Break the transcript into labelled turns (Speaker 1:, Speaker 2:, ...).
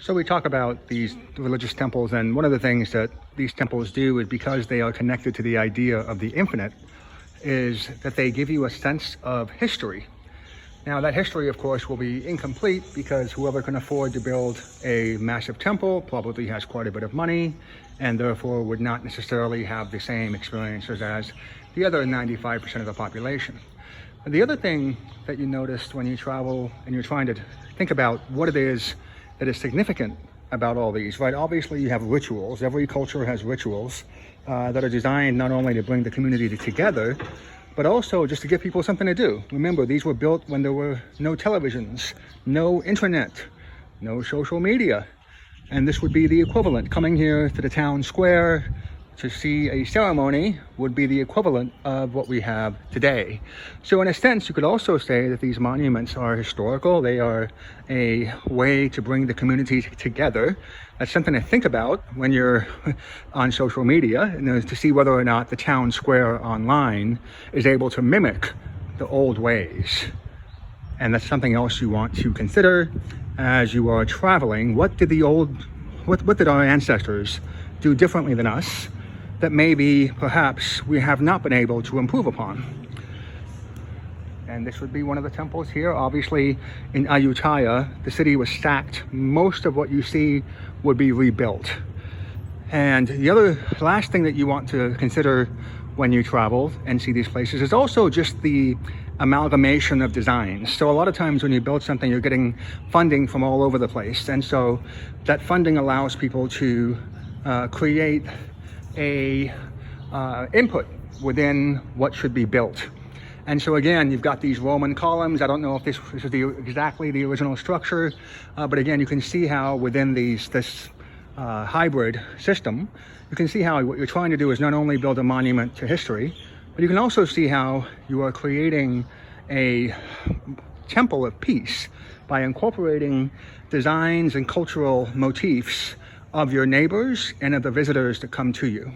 Speaker 1: So we talk about these religious temples, and one of the things that these temples do is, because they are connected to the idea of the infinite, is that they give you a sense of history. Now, that history, of course, will be incomplete because whoever can afford to build a massive temple probably has quite a bit of money, and therefore would not necessarily have the same experiences as the other 95% of the population. And the other thing that you noticed when you travel and you're trying to think about what it is that is significant about all these, right? Obviously, you have rituals. Every culture has rituals that are designed not only to bring the community together, but also just to give people something to do. Remember, these were built when there were no televisions, no internet, no social media. And this would be the equivalent. Coming here to the town square to see a ceremony would be the equivalent of what we have today. So in a sense, you could also say that these monuments are historical. They are a way to bring the community together. That's something to think about when you're on social media, and to see whether or not the town square online is able to mimic the old ways. And that's something else you want to consider as you are traveling. What did our ancestors do differently than us that maybe perhaps we have not been able to improve upon? And this would be one of the temples here. Obviously, in Ayutthaya, the city was sacked. Most of what you see would be rebuilt. And the last thing that you want to consider when you travel and see these places is also just the amalgamation of designs. So a lot of times when you build something, you're getting funding from all over the place. And so that funding allows people to create a input within what should be built. And so again, you've got these Roman columns. I don't know if this is exactly the original structure, but again, you can see how within this hybrid system, you can see how what you're trying to do is not only build a monument to history, but you can also see how you are creating a temple of peace by incorporating designs and cultural motifs of your neighbors and of the visitors that come to you.